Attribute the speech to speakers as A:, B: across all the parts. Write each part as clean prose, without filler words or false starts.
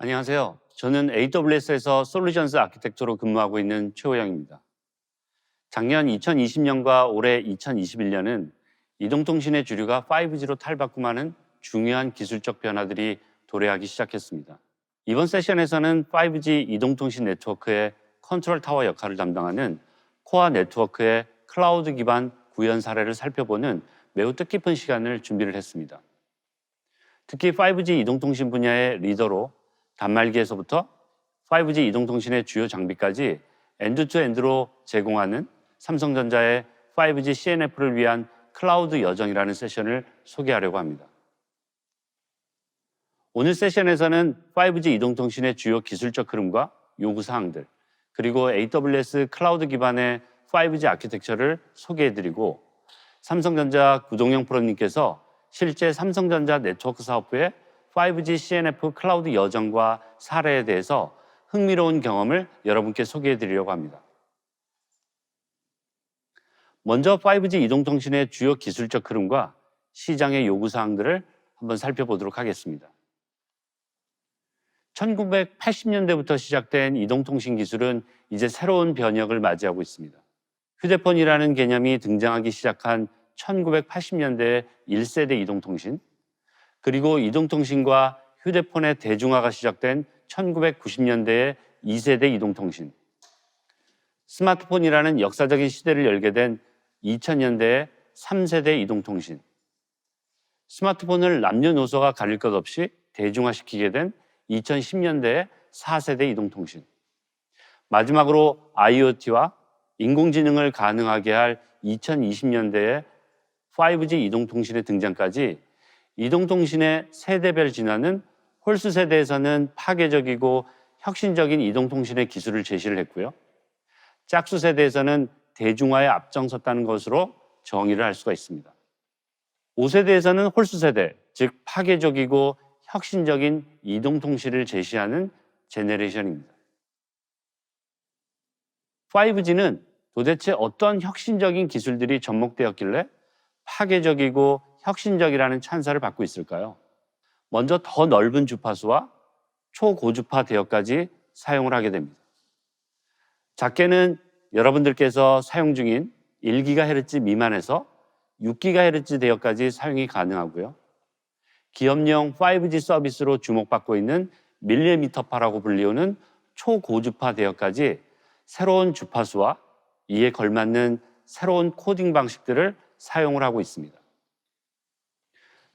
A: 안녕하세요. 저는 AWS에서 솔루션스 아키텍처로 근무하고 있는 최호영입니다. 작년 2020년과 올해 2021년은 이동통신의 주류가 5G로 탈바꿈하는 중요한 기술적 변화들이 도래하기 시작했습니다. 이번 세션에서는 5G 이동통신 네트워크의 컨트롤 타워 역할을 담당하는 코어 네트워크의 클라우드 기반 구현 사례를 살펴보는 매우 뜻깊은 시간을 준비를 했습니다. 특히 5G 이동통신 분야의 리더로 단말기에서부터 5G 이동통신의 주요 장비까지 엔드투엔드로 제공하는 삼성전자의 5G CNF를 위한 클라우드 여정이라는 세션을 소개하려고 합니다. 오늘 세션에서는 5G 이동통신의 주요 기술적 흐름과 요구사항들, 그리고 AWS 클라우드 기반의 5G 아키텍처를 소개해드리고 삼성전자 구동영 프로님께서 실제 삼성전자 네트워크 사업부의 5G CNF 클라우드 여정과 사례에 대해서 흥미로운 경험을 여러분께 소개해 드리려고 합니다. 먼저 5G 이동통신의 주요 기술적 흐름과 시장의 요구사항들을 한번 살펴보도록 하겠습니다. 1980년대부터 시작된 이동통신 기술은 이제 새로운 변혁을 맞이하고 있습니다. 휴대폰이라는 개념이 등장하기 시작한 1980년대의 1세대 이동통신, 그리고 이동통신과 휴대폰의 대중화가 시작된 1990년대의 2세대 이동통신, 스마트폰이라는 역사적인 시대를 열게 된 2000년대의 3세대 이동통신, 스마트폰을 남녀노소가 가릴 것 없이 대중화시키게 된 2010년대의 4세대 이동통신, 마지막으로 IoT와 인공지능을 가능하게 할 2020년대의 5G 이동통신의 등장까지 이동통신의 세대별 진화는 홀수 세대에서는 파괴적이고 혁신적인 이동통신의 기술을 제시를 했고요. 짝수 세대에서는 대중화에 앞장섰다는 것으로 정의를 할 수가 있습니다. 5세대에서는 홀수 세대, 즉 파괴적이고 혁신적인 이동통신을 제시하는 제네레이션입니다. 5G는 도대체 어떤 혁신적인 기술들이 접목되었길래 파괴적이고 혁신적이라는 찬사를 받고 있을까요? 먼저 더 넓은 주파수와 초고주파 대역까지 사용을 하게 됩니다. 작게는 여러분들께서 사용 중인 1GHz 미만에서 6GHz 대역까지 사용이 가능하고요. 기업용 5G 서비스로 주목받고 있는 밀리미터파라고 불리우는 초고주파 대역까지 새로운 주파수와 이에 걸맞는 새로운 코딩 방식들을 사용을 하고 있습니다.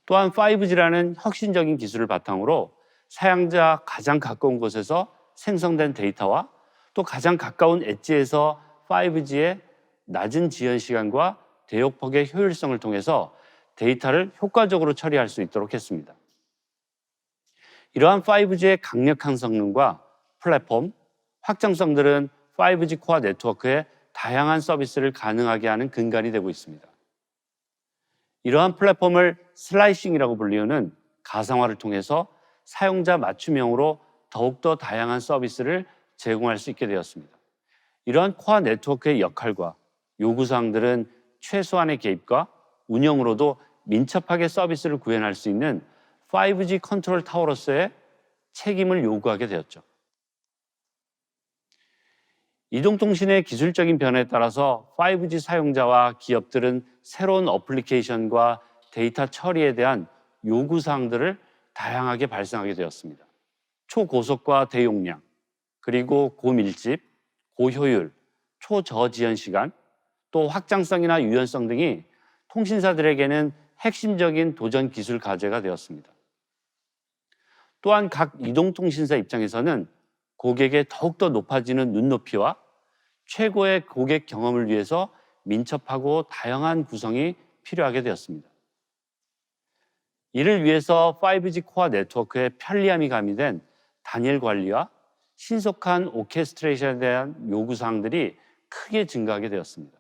A: 또한 5G라는 혁신적인 기술을 바탕으로 사용자 가장 가까운 곳에서 생성된 데이터와 또 가장 가까운 엣지에서 5G의 낮은 지연 시간과 대역폭의 효율성을 통해서 데이터를 효과적으로 처리할 수 있도록 했습니다. 이러한 5G의 강력한 성능과 플랫폼, 확장성들은 5G 코어 네트워크의 다양한 서비스를 가능하게 하는 근간이 되고 있습니다. 이러한 플랫폼을 슬라이싱이라고 불리우는 가상화를 통해서 사용자 맞춤형으로 더욱더 다양한 서비스를 제공할 수 있게 되었습니다. 이러한 코어 네트워크의 역할과 요구사항들은 최소한의 개입과 운영으로도 민첩하게 서비스를 구현할 수 있는 5G 컨트롤 타워로서의 책임을 요구하게 되었죠. 이동통신의 기술적인 변화에 따라서 5G 사용자와 기업들은 새로운 어플리케이션과 데이터 처리에 대한 요구사항들을 다양하게 발생하게 되었습니다. 초고속과 대용량, 그리고 고밀집, 고효율, 초저지연 시간, 또 확장성이나 유연성 등이 통신사들에게는 핵심적인 도전 기술 과제가 되었습니다. 또한 각 이동통신사 입장에서는 고객의 더욱더 높아지는 눈높이와 최고의 고객 경험을 위해서 민첩하고 다양한 구성이 필요하게 되었습니다. 이를 위해서 5G 코어 네트워크의 편리함이 가미된 단일 관리와 신속한 오케스트레이션에 대한 요구사항들이 크게 증가하게 되었습니다.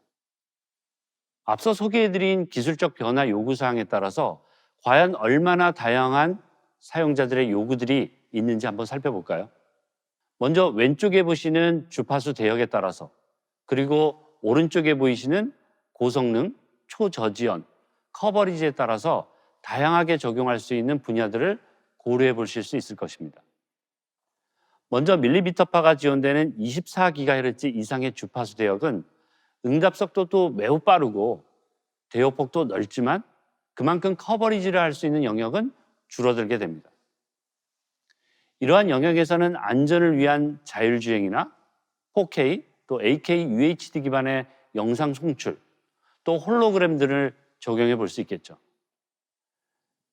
A: 앞서 소개해드린 기술적 변화 요구사항에 따라서 과연 얼마나 다양한 사용자들의 요구들이 있는지 한번 살펴볼까요? 먼저 왼쪽에 보시는 주파수 대역에 따라서, 그리고 오른쪽에 보이시는 고성능, 초저지연, 커버리지에 따라서 다양하게 적용할 수 있는 분야들을 고려해 보실 수 있을 것입니다. 먼저 밀리미터파가 지원되는 24GHz 이상의 주파수 대역은 응답 속도도 매우 빠르고 대역폭도 넓지만 그만큼 커버리지를 할 수 있는 영역은 줄어들게 됩니다. 이러한 영역에서는 안전을 위한 자율주행이나 4K 또 AK UHD 기반의 영상 송출 또 홀로그램 등을 적용해 볼 수 있겠죠.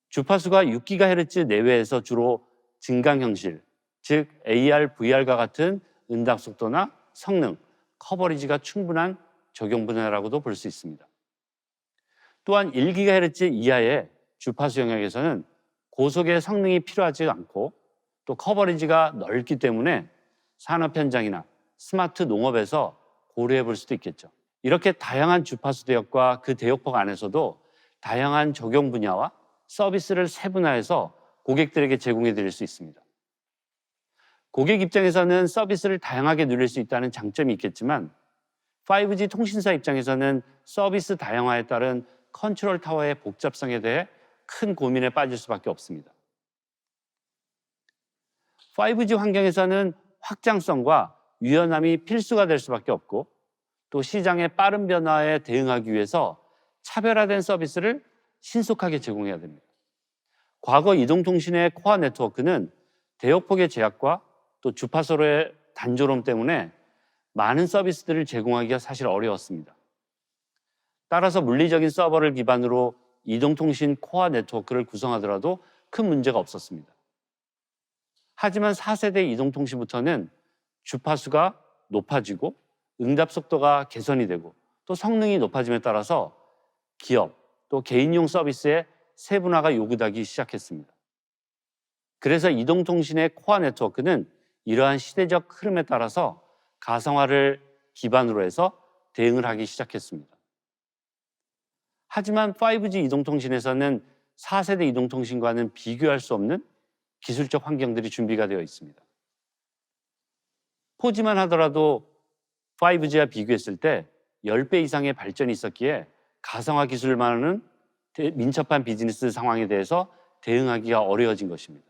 A: 주파수가 6GHz 내외에서 주로 증강 형실, 즉 AR, VR과 같은 응답 속도나 성능, 커버리지가 충분한 적용 분야라고도 볼 수 있습니다. 또한 1GHz 이하의 주파수 영역에서는 고속의 성능이 필요하지 않고 또 커버리지가 넓기 때문에 산업 현장이나 스마트 농업에서 고려해 볼 수도 있겠죠. 이렇게 다양한 주파수 대역과 그 대역폭 안에서도 다양한 적용 분야와 서비스를 세분화해서 고객들에게 제공해 드릴 수 있습니다. 고객 입장에서는 서비스를 다양하게 누릴 수 있다는 장점이 있겠지만 5G 통신사 입장에서는 서비스 다양화에 따른 컨트롤 타워의 복잡성에 대해 큰 고민에 빠질 수밖에 없습니다. 5G 환경에서는 확장성과 유연함이 필수가 될 수밖에 없고 또 시장의 빠른 변화에 대응하기 위해서 차별화된 서비스를 신속하게 제공해야 됩니다. 과거 이동통신의 코어 네트워크는 대역폭의 제약과 또 주파수로의 단조로움 때문에 많은 서비스들을 제공하기가 사실 어려웠습니다. 따라서 물리적인 서버를 기반으로 이동통신 코어 네트워크를 구성하더라도 큰 문제가 없었습니다. 하지만 4세대 이동통신부터는 주파수가 높아지고 응답 속도가 개선이 되고 또 성능이 높아짐에 따라서 기업 또 개인용 서비스의 세분화가 요구되기 시작했습니다. 그래서 이동통신의 코어 네트워크는 이러한 시대적 흐름에 따라서 가상화를 기반으로 해서 대응을 하기 시작했습니다. 하지만 5G 이동통신에서는 4세대 이동통신과는 비교할 수 없는 기술적 환경들이 준비가 되어 있습니다. 4G만 하더라도 5G와 비교했을 때 10배 이상의 발전이 있었기에 가상화 기술만은 민첩한 비즈니스 상황에 대해서 대응하기가 어려워진 것입니다.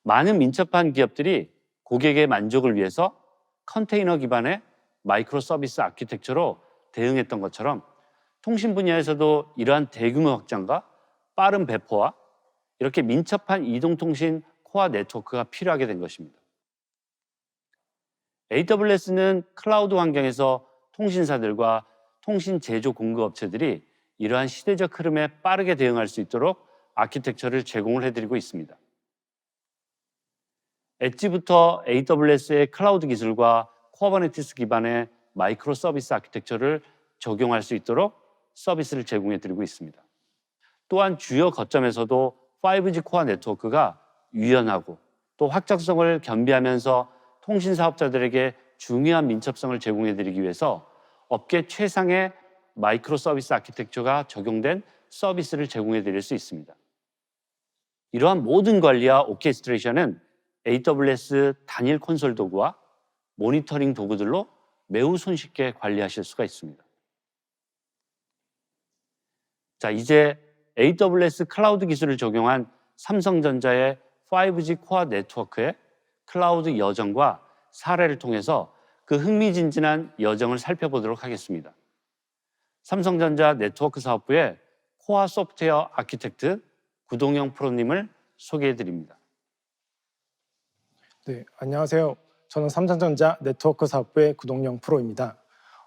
A: 많은 민첩한 기업들이 고객의 만족을 위해서 컨테이너 기반의 마이크로 서비스 아키텍처로 대응했던 것처럼 통신 분야에서도 이러한 대규모 확장과 빠른 배포와 이렇게 민첩한 이동통신 코어 네트워크가 필요하게 된 것입니다. AWS는 클라우드 환경에서 통신사들과 통신 제조 공급업체들이 이러한 시대적 흐름에 빠르게 대응할 수 있도록 아키텍처를 제공을 해드리고 있습니다. 엣지부터 AWS의 클라우드 기술과 쿠버네티스 기반의 마이크로 서비스 아키텍처를 적용할 수 있도록 서비스를 제공해드리고 있습니다. 또한 주요 거점에서도 5G 코어 네트워크가 유연하고 또 확장성을 겸비하면서 통신 사업자들에게 중요한 민첩성을 제공해드리기 위해서 업계 최상의 마이크로 서비스 아키텍처가 적용된 서비스를 제공해드릴 수 있습니다. 이러한 모든 관리와 오케스트레이션은 AWS 단일 콘솔 도구와 모니터링 도구들로 매우 손쉽게 관리하실 수가 있습니다. 자, 이제 AWS 클라우드 기술을 적용한 삼성전자의 5G 코어 네트워크의 클라우드 여정과 사례를 통해서 그 흥미진진한 여정을 살펴보도록 하겠습니다. 삼성전자 네트워크 사업부의 코어 소프트웨어 아키텍트 구동영 프로님을 소개해 드립니다.
B: 네, 안녕하세요. 저는 삼성전자 네트워크 사업부의 구동영 프로입니다.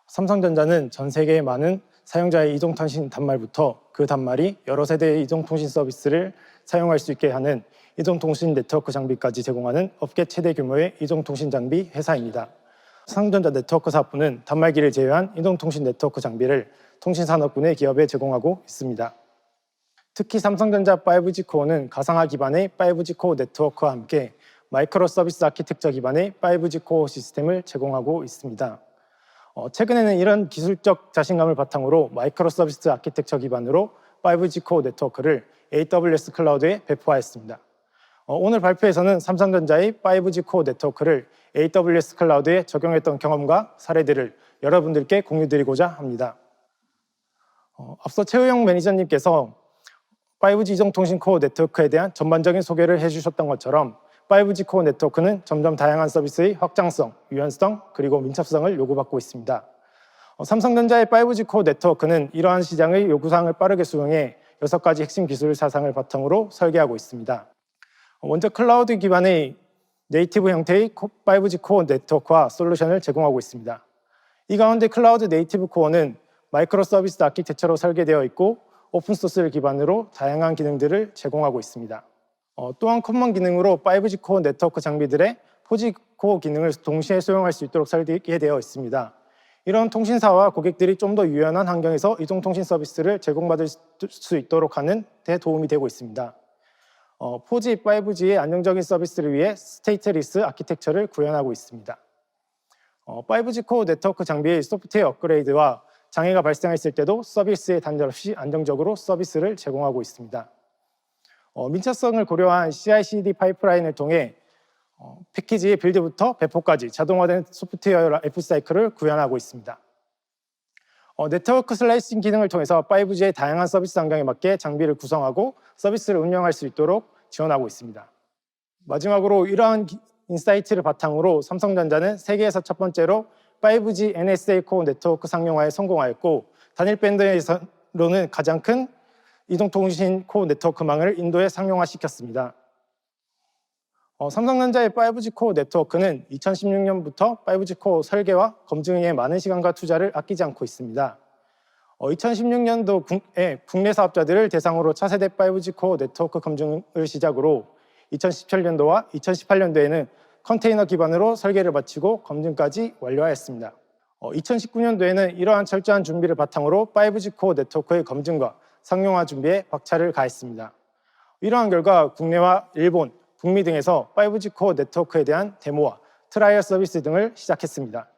B: 삼성전자는 전 세계의 많은 사용자의 이동통신 단말부터 그 단말이 여러 세대의 이동통신 서비스를 사용할 수 있게 하는 이동통신 네트워크 장비까지 제공하는 업계 최대 규모의 이동통신 장비 회사입니다. 삼성전자 네트워크 사업부는 단말기를 제외한 이동통신 네트워크 장비를 통신산업군의 기업에 제공하고 있습니다. 특히 삼성전자 5G 코어는 가상화 기반의 5G 코어 네트워크와 함께 마이크로 서비스 아키텍처 기반의 5G 코어 시스템을 제공하고 있습니다. 최근에는 이런 기술적 자신감을 바탕으로 마이크로 서비스 아키텍처 기반으로 5G 코어 네트워크를 AWS 클라우드에 배포하였습니다. 오늘 발표에서는 삼성전자의 5G 코어 네트워크를 AWS 클라우드에 적용했던 경험과 사례들을 여러분들께 공유드리고자 합니다. 앞서 최우영 매니저님께서 5G 이동통신 코어 네트워크에 대한 전반적인 소개를 해주셨던 것처럼 5G 코어 네트워크는 점점 다양한 서비스의 확장성, 유연성, 그리고 민첩성을 요구받고 있습니다. 삼성전자의 5G 코어 네트워크는 이러한 시장의 요구사항을 빠르게 수용해 6가지 핵심 기술 사상을 바탕으로 설계하고 있습니다. 먼저 클라우드 기반의 네이티브 형태의 5G 코어 네트워크와 솔루션을 제공하고 있습니다. 이 가운데 클라우드 네이티브 코어는 마이크로 서비스 아키텍처로 설계되어 있고 오픈소스를 기반으로 다양한 기능들을 제공하고 있습니다. 또한 커먼 기능으로 5G 코어 네트워크 장비들의 4G 코어 기능을 동시에 수용할 수 있도록 설계되어 있습니다. 이런 통신사와 고객들이 좀 더 유연한 환경에서 이동통신 서비스를 제공받을 수 있도록 하는 데 도움이 되고 있습니다. 4G, 5G의 안정적인 서비스를 위해 스테이트리스 아키텍처를 구현하고 있습니다. 5G 코어 네트워크 장비의 소프트웨어 업그레이드와 장애가 발생했을 때도 서비스에 단절 없이 안정적으로 서비스를 제공하고 있습니다. 민첩성을 고려한 CI/CD 파이프라인을 통해 패키지의 빌드부터 배포까지 자동화된 소프트웨어 라이프사이클을 구현하고 있습니다. 네트워크 슬라이싱 기능을 통해서 5G의 다양한 서비스 환경에 맞게 장비를 구성하고 서비스를 운영할 수 있도록 지원하고 있습니다. 마지막으로 이러한 인사이트를 바탕으로 삼성전자는 세계에서 첫 번째로 5G NSA 코어 네트워크 상용화에 성공하였고 단일 밴드에서는 가장 큰 이동통신 코어 네트워크망을 인도에 상용화시켰습니다. 삼성전자의 5G 코어 네트워크는 2016년부터 5G 코어 설계와 검증에 많은 시간과 투자를 아끼지 않고 있습니다. 2016년도에 국내 사업자들을 대상으로 차세대 5G 코어 네트워크 검증을 시작으로 2017년도와 2018년도에는 컨테이너 기반으로 설계를 마치고 검증까지 완료하였습니다. 2019년도에는 이러한 철저한 준비를 바탕으로 5G 코어 네트워크의 검증과 상용화 준비에 박차를 가했습니다. 이러한 결과 국내와 일본, 북미 등에서 5G 코어 네트워크에 대한 데모와 트라이얼 서비스 등을 시작했습니다.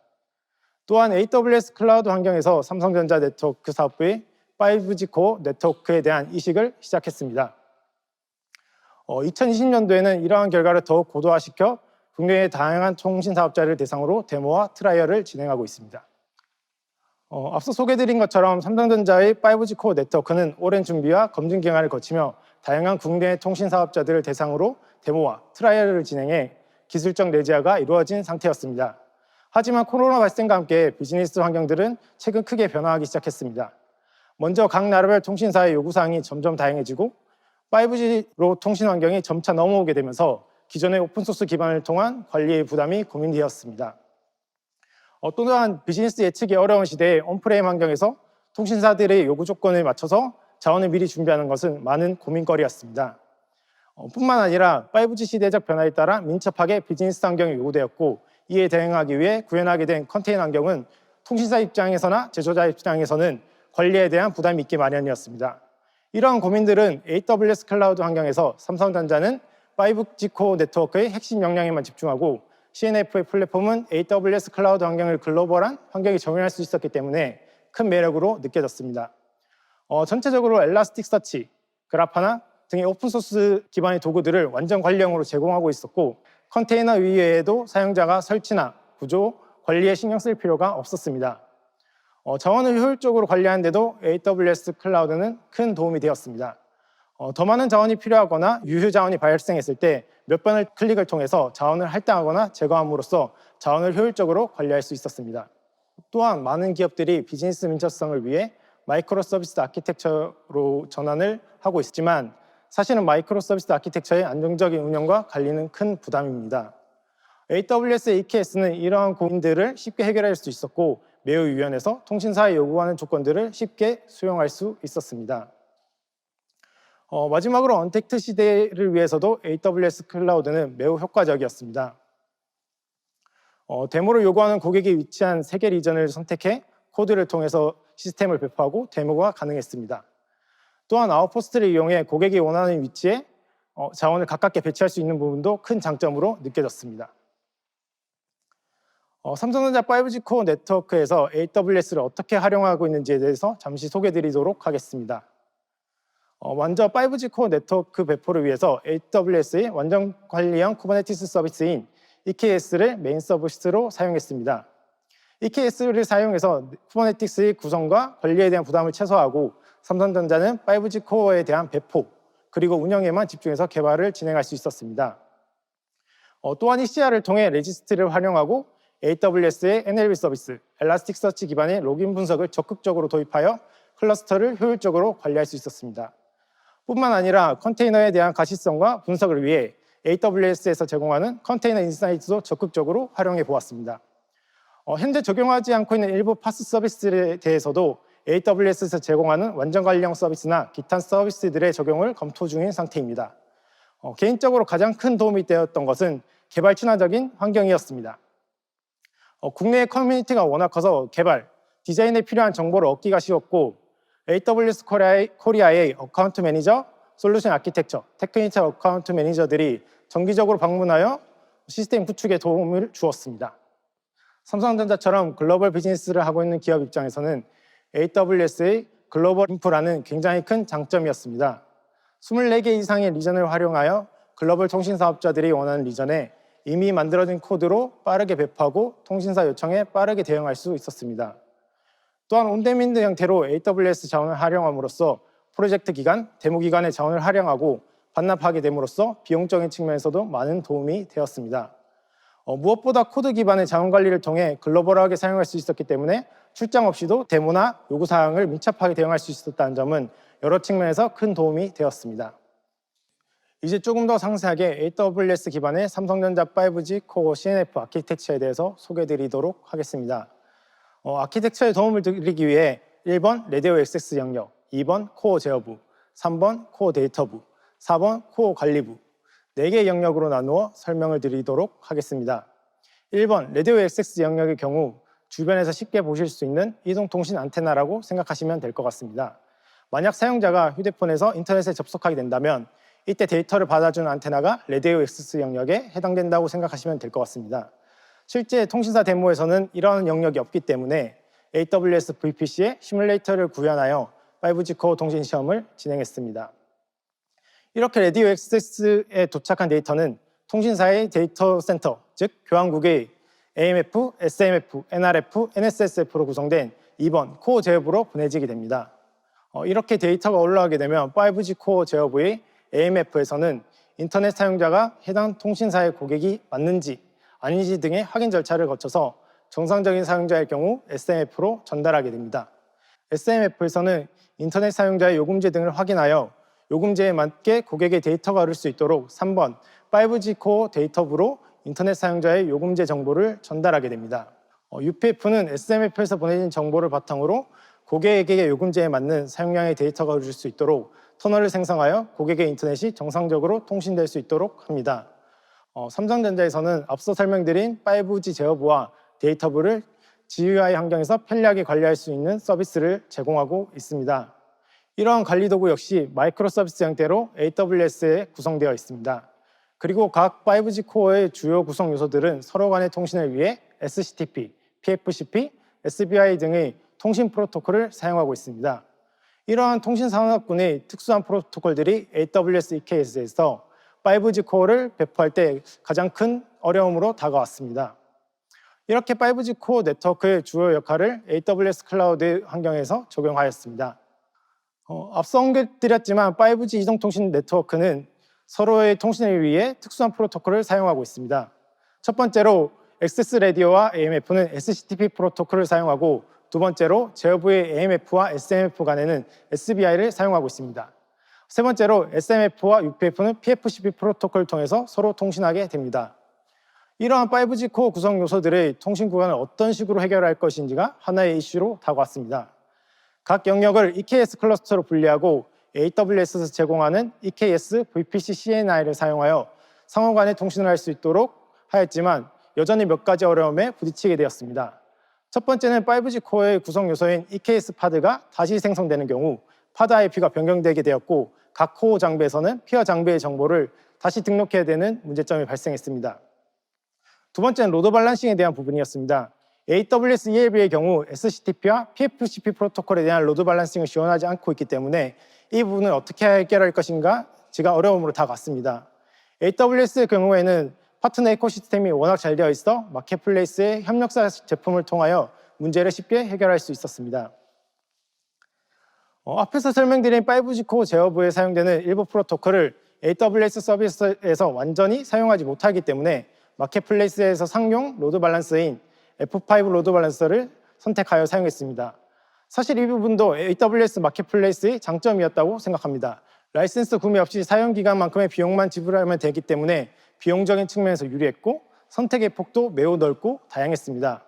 B: 또한 AWS 클라우드 환경에서 삼성전자 네트워크 사업부의 5G 코어 네트워크에 대한 이식을 시작했습니다. 2020년도에는 이러한 결과를 더욱 고도화시켜 국내의 다양한 통신 사업자를 대상으로 데모와 트라이얼을 진행하고 있습니다. 앞서 소개드린 것처럼 삼성전자의 5G 코어 네트워크는 오랜 준비와 검증 기간을 거치며 다양한 국내 통신 사업자들을 대상으로 데모와 트라이얼을 진행해 기술적 내재화가 이루어진 상태였습니다. 하지만 코로나 발생과 함께 비즈니스 환경들은 최근 크게 변화하기 시작했습니다. 먼저 각 나라별 통신사의 요구사항이 점점 다양해지고 5G로 통신 환경이 점차 넘어오게 되면서 기존의 오픈소스 기반을 통한 관리의 부담이 고민되었습니다. 또한 비즈니스 예측이 어려운 시대에 온프레임 환경에서 통신사들의 요구 조건에 맞춰서 자원을 미리 준비하는 것은 많은 고민거리였습니다. 뿐만 아니라 5G 시대적 변화에 따라 민첩하게 비즈니스 환경이 요구되었고 이에 대응하기 위해 구현하게 된 컨테이너 환경은 통신사 입장에서나 제조자 입장에서는 관리에 대한 부담이 있기 마련이었습니다. 이러한 고민들은 AWS 클라우드 환경에서 삼성전자는 5G 코어 네트워크의 핵심 역량에만 집중하고 CNF의 플랫폼은 AWS 클라우드 환경을 글로벌한 환경에 적용할 수 있었기 때문에 큰 매력으로 느껴졌습니다. 전체적으로 엘라스틱 서치, 그라파나 등의 오픈소스 기반의 도구들을 완전 관리형으로 제공하고 있었고 컨테이너 위에도 사용자가 설치나 구조, 관리에 신경 쓸 필요가 없었습니다. 자원을 효율적으로 관리하는 데도 AWS 클라우드는 큰 도움이 되었습니다. 더 많은 자원이 필요하거나 유효 자원이 발생했을 때 몇 번의 클릭을 통해서 자원을 할당하거나 제거함으로써 자원을 효율적으로 관리할 수 있었습니다. 또한 많은 기업들이 비즈니스 민첩성을 위해 마이크로 서비스 아키텍처로 전환을 하고 있지만 사실은 마이크로 서비스 아키텍처의 안정적인 운영과 관리는 큰 부담입니다. AWS AKS는 이러한 고민들을 쉽게 해결할 수 있었고 매우 유연해서 통신사에 요구하는 조건들을 쉽게 수용할 수 있었습니다. 마지막으로 언택트 시대를 위해서도 AWS 클라우드는 매우 효과적이었습니다. 데모를 요구하는 고객이 위치한 3개 리전을 선택해 코드를 통해서 시스템을 배포하고 데모가 가능했습니다. 또한 아웃포스트를 이용해 고객이 원하는 위치에 자원을 가깝게 배치할 수 있는 부분도 큰 장점으로 느껴졌습니다. 삼성전자 5G 코어 네트워크에서 AWS를 어떻게 활용하고 있는지에 대해서 잠시 소개드리도록 하겠습니다. 먼저 5G 코어 네트워크 배포를 위해서 AWS의 완전 관리형 쿠버네티스 서비스인 EKS를 메인 서비스로 사용했습니다. EKS를 사용해서 쿠버네티스의 구성과 관리에 대한 부담을 최소화하고 삼성전자는 5G 코어에 대한 배포 그리고 운영에만 집중해서 개발을 진행할 수 있었습니다. 또한 ECR을 통해 레지스트리를 활용하고 AWS의 NLP 서비스, 엘라스틱서치 기반의 로그인 분석을 적극적으로 도입하여 클러스터를 효율적으로 관리할 수 있었습니다. 뿐만 아니라 컨테이너에 대한 가시성과 분석을 위해 AWS에서 제공하는 컨테이너 인사이트도 적극적으로 활용해 보았습니다. 현재 적용하지 않고 있는 일부 파스 서비스에 대해서도 AWS에서 제공하는 완전 관리형 서비스나 기타 서비스들의 적용을 검토 중인 상태입니다. 개인적으로 가장 큰 도움이 되었던 것은 개발 친화적인 환경이었습니다. 국내의 커뮤니티가 워낙 커서 개발, 디자인에 필요한 정보를 얻기가 쉬웠고 AWS 코리아의 어카운트 매니저, 솔루션 아키텍처, 테크니컬 어카운트 매니저들이 정기적으로 방문하여 시스템 구축에 도움을 주었습니다. 삼성전자처럼 글로벌 비즈니스를 하고 있는 기업 입장에서는 AWS의 글로벌 인프라는 굉장히 큰 장점이었습니다. 24개 이상의 리전을 활용하여 글로벌 통신 사업자들이 원하는 리전에 이미 만들어진 코드로 빠르게 배포하고 통신사 요청에 빠르게 대응할 수 있었습니다. 또한 온데만드 형태로 AWS 자원을 활용함으로써 프로젝트 기간, 데모 기간의 자원을 활용하고 반납하게 됨으로써 비용적인 측면에서도 많은 도움이 되었습니다. 무엇보다 코드 기반의 자원 관리를 통해 글로벌하게 사용할 수 있었기 때문에 출장 없이도 데모나 요구사항을 민첩하게 대응할 수 있었다는 점은 여러 측면에서 큰 도움이 되었습니다. 이제 조금 더 상세하게 AWS 기반의 삼성전자 5G 코어 CNF 아키텍처에 대해서 소개해드리도록 하겠습니다. 아키텍처에 도움을 드리기 위해 1번 레디오 액세스 영역, 2번 코어 제어부, 3번 코어 데이터부, 4번 코어 관리부 4개의 영역으로 나누어 설명을 드리도록 하겠습니다. 1번 레디오 액세스 영역의 경우 주변에서 쉽게 보실 수 있는 이동통신 안테나라고 생각하시면 될 것 같습니다. 만약 사용자가 휴대폰에서 인터넷에 접속하게 된다면 이때 데이터를 받아주는 안테나가 레디오 액세스 영역에 해당된다고 생각하시면 될 것 같습니다. 실제 통신사 데모에서는 이러한 영역이 없기 때문에 AWS VPC에 시뮬레이터를 구현하여 5G 코어 통신 시험을 진행했습니다. 이렇게 레디오 액세스에 도착한 데이터는 통신사의 데이터 센터, 즉 교환국의 AMF, SMF, NRF, NSSF로 구성된 2번 코어 제어부로 보내지게 됩니다. 이렇게 데이터가 올라가게 되면 5G 코어 제어부의 AMF에서는 인터넷 사용자가 해당 통신사의 고객이 맞는지 아닌지 등의 확인 절차를 거쳐서 정상적인 사용자의 경우 SMF로 전달하게 됩니다. SMF에서는 인터넷 사용자의 요금제 등을 확인하여 요금제에 맞게 고객의 데이터가 흐를 수 있도록 3번 5G 코어 데이터부로 인터넷 사용자의 요금제 정보를 전달하게 됩니다. UPF는 SMF에서 보내진 정보를 바탕으로 고객에게 요금제에 맞는 사용량의 데이터가 흐를 수 있도록 터널을 생성하여 고객의 인터넷이 정상적으로 통신될 수 있도록 합니다. 삼성전자에서는 앞서 설명드린 5G 제어부와 데이터부를 GUI 환경에서 편리하게 관리할 수 있는 서비스를 제공하고 있습니다. 이러한 관리 도구 역시 마이크로 서비스 형태로 AWS에 구성되어 있습니다. 그리고 각 5G 코어의 주요 구성 요소들은 서로 간의 통신을 위해 SCTP, PFCP, SBI 등의 통신 프로토콜을 사용하고 있습니다. 이러한 통신 산업군의 특수한 프로토콜들이 AWS EKS에서 5G 코어를 배포할 때 가장 큰 어려움으로 다가왔습니다. 이렇게 5G 코어 네트워크의 주요 역할을 AWS 클라우드 환경에서 적용하였습니다. 앞서 언급드렸지만 5G 이동통신 네트워크는 서로의 통신을 위해 특수한 프로토콜을 사용하고 있습니다. 첫 번째로 액세스 레디오와 AMF는 SCTP 프로토콜을 사용하고 두 번째로 제어부의 AMF와 SMF 간에는 SBI를 사용하고 있습니다. 세 번째로 SMF와 UPF는 PFCP 프로토콜을 통해서 서로 통신하게 됩니다. 이러한 5G 코어 구성 요소들의 통신 구간을 어떤 식으로 해결할 것인지가 하나의 이슈로 다가왔습니다. 각 영역을 EKS 클러스터로 분리하고 AWS에서 제공하는 EKS VPC CNI를 사용하여 상호 간의 통신을 할 수 있도록 하였지만 여전히 몇 가지 어려움에 부딪히게 되었습니다. 첫 번째는 5G 코어의 구성 요소인 EKS 파드가 다시 생성되는 경우 파드 IP가 변경되게 되었고 각 코어 장비에서는 피어 장비의 정보를 다시 등록해야 되는 문제점이 발생했습니다. 두 번째는 로드 밸런싱에 대한 부분이었습니다. AWS ELB의 경우 SCTP와 PFCP 프로토콜에 대한 로드 밸런싱을 지원하지 않고 있기 때문에 이 부분을 어떻게 해결할 것인가가 어려움으로 다가왔습니다. AWS의 경우에는 파트너 에코시스템이 워낙 잘 되어 있어 마켓플레이스의 협력사 제품을 통하여 문제를 쉽게 해결할 수 있었습니다. 앞에서 설명드린 5G 코어 제어부에 사용되는 일부 프로토콜을 AWS 서비스에서 완전히 사용하지 못하기 때문에 마켓플레이스에서 상용 로드 밸런서인 F5 로드 밸런서를 선택하여 사용했습니다. 사실 이 부분도 AWS 마켓플레이스의 장점이었다고 생각합니다. 라이센스 구매 없이 사용 기간만큼의 비용만 지불하면 되기 때문에 비용적인 측면에서 유리했고 선택의 폭도 매우 넓고 다양했습니다.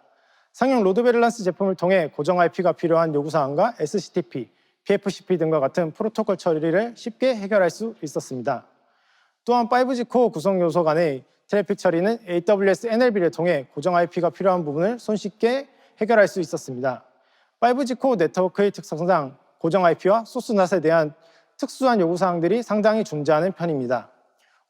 B: 상용 로드 밸런스 제품을 통해 고정 IP가 필요한 요구사항과 SCTP, PFCP 등과 같은 프로토콜 처리를 쉽게 해결할 수 있었습니다. 또한 5G 코어 구성 요소 간의 트래픽 처리는 AWS NLB를 통해 고정 IP가 필요한 부분을 손쉽게 해결할 수 있었습니다. 5G 코어 네트워크의 특성상 고정 IP와 소스낫에 대한 특수한 요구사항들이 상당히 존재하는 편입니다.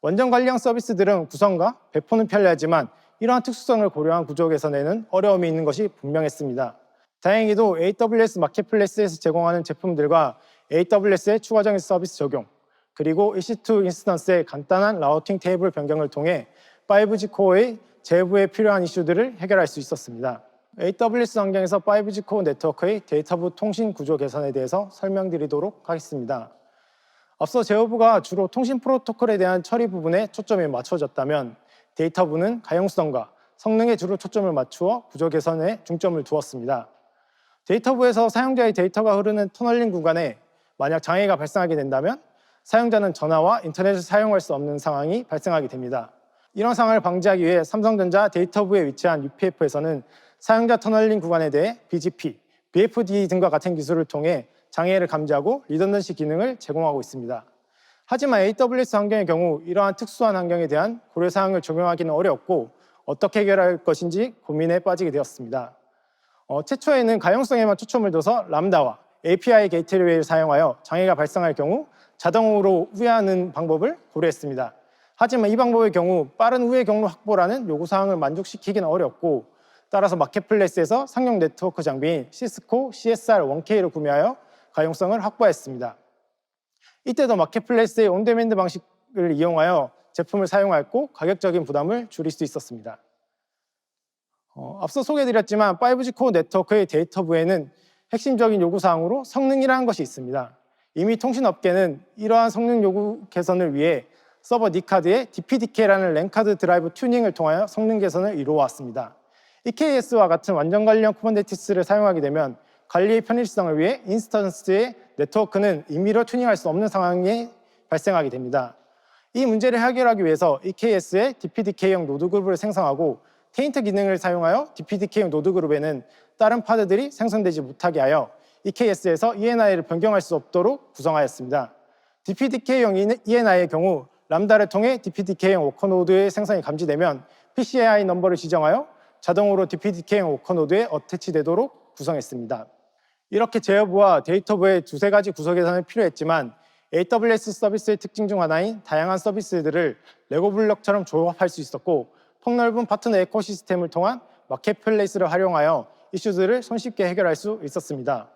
B: 원전 관련 서비스들은 구성과 배포는 편리하지만 이러한 특수성을 고려한 구조 개선에는 어려움이 있는 것이 분명했습니다. 다행히도 AWS 마켓플레이스에서 제공하는 제품들과 AWS의 추가적인 서비스 적용, 그리고 EC2 인스턴스의 간단한 라우팅 테이블 변경을 통해 5G 코어의 제부에 필요한 이슈들을 해결할 수 있었습니다. AWS 환경에서 5G 코어 네트워크의 데이터부 통신 구조 개선에 대해서 설명드리도록 하겠습니다. 앞서 제어부가 주로 통신 프로토콜에 대한 처리 부분에 초점이 맞춰졌다면 데이터부는 가용성과 성능에 주로 초점을 맞추어 구조 개선에 중점을 두었습니다. 데이터부에서 사용자의 데이터가 흐르는 터널링 구간에 만약 장애가 발생하게 된다면 사용자는 전화와 인터넷을 사용할 수 없는 상황이 발생하게 됩니다. 이런 상황을 방지하기 위해 삼성전자 데이터부에 위치한 UPF에서는 사용자 터널링 구간에 대해 BGP, BFD 등과 같은 기술을 통해 장애를 감지하고 리던던시 기능을 제공하고 있습니다. 하지만 AWS 환경의 경우 이러한 특수한 환경에 대한 고려사항을 적용하기는 어렵고 어떻게 해결할 것인지 고민에 빠지게 되었습니다. 최초에는 가용성에만 초점을 둬서 람다와 API 게이트웨이를 사용하여 장애가 발생할 경우 자동으로 우회하는 방법을 고려했습니다. 하지만 이 방법의 경우 빠른 우회 경로 확보라는 요구사항을 만족시키기는 어렵고 따라서 마켓플레이스에서 상용 네트워크 장비인 시스코 CSR1K를 구매하여 가용성을 확보했습니다. 이때도 마켓플레이스의 온데맨드 방식을 이용하여 제품을 사용하였고 가격적인 부담을 줄일 수 있었습니다. 앞서 소개해드렸지만 5G 코어 네트워크의 데이터부에는 핵심적인 요구사항으로 성능이라는 것이 있습니다. 이미 통신업계는 이러한 성능 요구 개선을 위해 서버 니카드의 DPDK라는 랜카드 드라이브 튜닝을 통하여 성능 개선을 이루어왔습니다. EKS와 같은 완전 관련 쿠버네티스를 사용하게 되면 관리의 편의성을 위해 인스턴스의 네트워크는 임의로 튜닝할 수 없는 상황이 발생하게 됩니다. 이 문제를 해결하기 위해서 EKS의 DPDK형 노드 그룹을 생성하고 테인트 기능을 사용하여 DPDK형 노드 그룹에는 다른 파드들이 생성되지 못하게 하여 EKS에서 ENI를 변경할 수 없도록 구성하였습니다. DPDK형 ENI의 경우 람다를 통해 DPDK형 워커노드의 생성이 감지되면 PCI 넘버를 지정하여 자동으로 DPDK형 워커노드에 어태치되도록 구성했습니다. 이렇게 제어부와 데이터부의 두세 가지 구성 개선이 필요했지만 AWS 서비스의 특징 중 하나인 다양한 서비스들을 레고 블록처럼 조합할 수 있었고 폭넓은 파트너 에코시스템을 통한 마켓플레이스를 활용하여 이슈들을 손쉽게 해결할 수 있었습니다.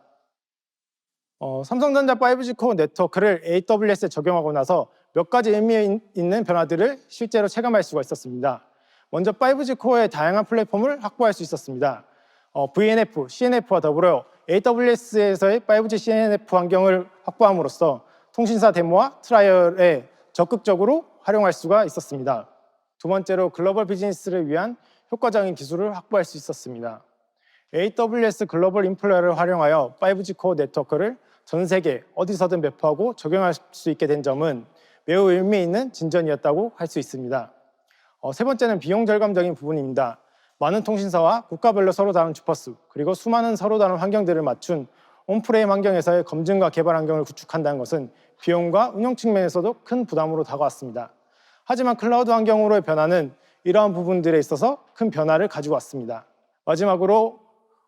B: 삼성전자 5G 코어 네트워크를 AWS에 적용하고 나서 몇 가지 의미 있는 변화들을 실제로 체감할 수가 있었습니다. 먼저 5G 코어의 다양한 플랫폼을 확보할 수 있었습니다. VNF, CNF와 더불어 AWS에서의 5G CNF 환경을 확보함으로써 통신사 데모와 트라이얼에 적극적으로 활용할 수가 있었습니다. 두 번째로 글로벌 비즈니스를 위한 효과적인 기술을 확보할 수 있었습니다. AWS 글로벌 인플라를 활용하여 5G 코어 네트워크를 전 세계 어디서든 배포하고 적용할 수 있게 된 점은 매우 의미 있는 진전이었다고 할 수 있습니다. 세 번째는 비용 절감적인 부분입니다. 많은 통신사와 국가별로 서로 다른 주파수 그리고 수많은 서로 다른 환경들을 맞춘 온프레임 환경에서의 검증과 개발 환경을 구축한다는 것은 비용과 운영 측면에서도 큰 부담으로 다가왔습니다. 하지만 클라우드 환경으로의 변화는 이러한 부분들에 있어서 큰 변화를 가지고 왔습니다. 마지막으로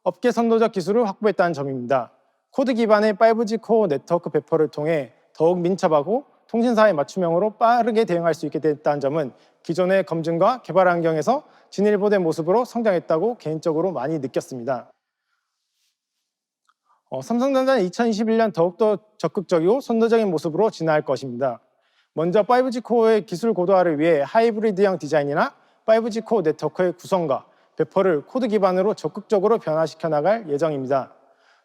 B: 업계 선도적 기술을 확보했다는 점입니다. 코드 기반의 5G 코어 네트워크 배포를 통해 더욱 민첩하고 통신사의 맞춤형으로 빠르게 대응할 수 있게 됐다는 점은 기존의 검증과 개발 환경에서 진일보된 모습으로 성장했다고 개인적으로 많이 느꼈습니다. 삼성전자는 2021년 더욱더 적극적이고 선도적인 모습으로 진화할 것입니다. 먼저 5G 코어의 기술 고도화를 위해 하이브리드형 디자인이나 5G 코어 네트워크의 구성과 배포를 코드 기반으로 적극적으로 변화시켜 나갈 예정입니다.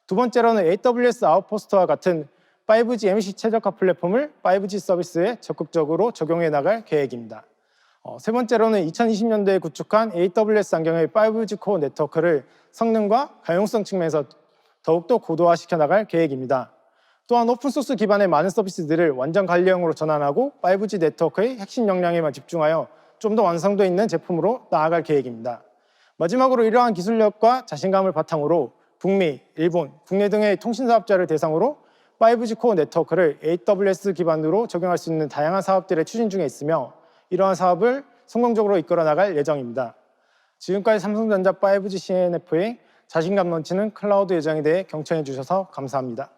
B: 두 번째로는 AWS 아웃포스트와 같은 5G MC 최적화 플랫폼을 5G 서비스에 적극적으로 적용해 나갈 계획입니다. 세 번째로는 2020년도에 구축한 AWS 환경의 5G 코어 네트워크를 성능과 가용성 측면에서 더욱더 고도화시켜 나갈 계획입니다. 또한 오픈소스 기반의 많은 서비스들을 완전 관리형으로 전환하고 5G 네트워크의 핵심 역량에만 집중하여 좀 더 완성도 있는 제품으로 나아갈 계획입니다. 마지막으로 이러한 기술력과 자신감을 바탕으로 북미, 일본, 국내 등의 통신사업자를 대상으로 5G 코어 네트워크를 AWS 기반으로 적용할 수 있는 다양한 사업들에 추진 중에 있으며 이러한 사업을 성공적으로 이끌어 나갈 예정입니다. 지금까지 삼성전자 5G CNF의 자신감 넘치는 클라우드 예정에 대해 경청해 주셔서 감사합니다.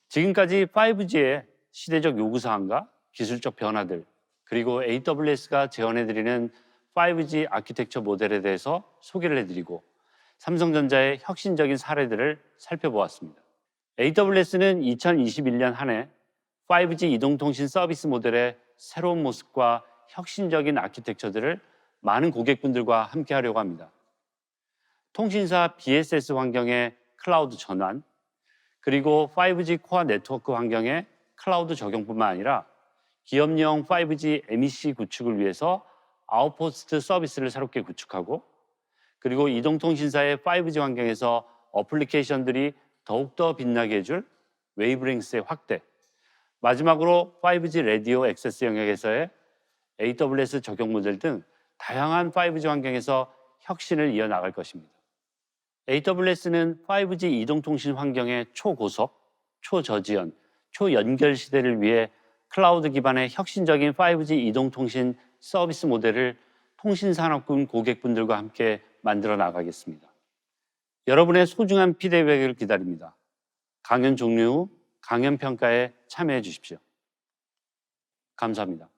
A: 지금까지 5G의 시대적 요구사항과 기술적 변화들, 그리고 AWS가 제언해드리는 5G 아키텍처 모델에 대해서 소개를 해드리고 삼성전자의 혁신적인 사례들을 살펴보았습니다. AWS는 2021년 한 해 5G 이동통신 서비스 모델의 새로운 모습과 혁신적인 아키텍처들을 많은 고객분들과 함께 하려고 합니다. 통신사 BSS 환경의 클라우드 전환, 그리고 5G 코어 네트워크 환경의 클라우드 적용뿐만 아니라 기업용 5G MEC 구축을 위해서 아웃포스트 서비스를 새롭게 구축하고 그리고 이동통신사의 5G 환경에서 어플리케이션들이 더욱더 빛나게 해줄 웨이브랭스의 확대, 마지막으로 5G 라디오 액세스 영역에서의 AWS 적용 모델 등 다양한 5G 환경에서 혁신을 이어나갈 것입니다. AWS는 5G 이동통신 환경의 초고속, 초저지연, 초연결 시대를 위해 클라우드 기반의 혁신적인 5G 이동통신 서비스 모델을 통신산업군 고객분들과 함께 만들어 나가겠습니다. 여러분의 소중한 피드백을 기다립니다. 강연 종료 후 강연 평가에 참여해 주십시오. 감사합니다.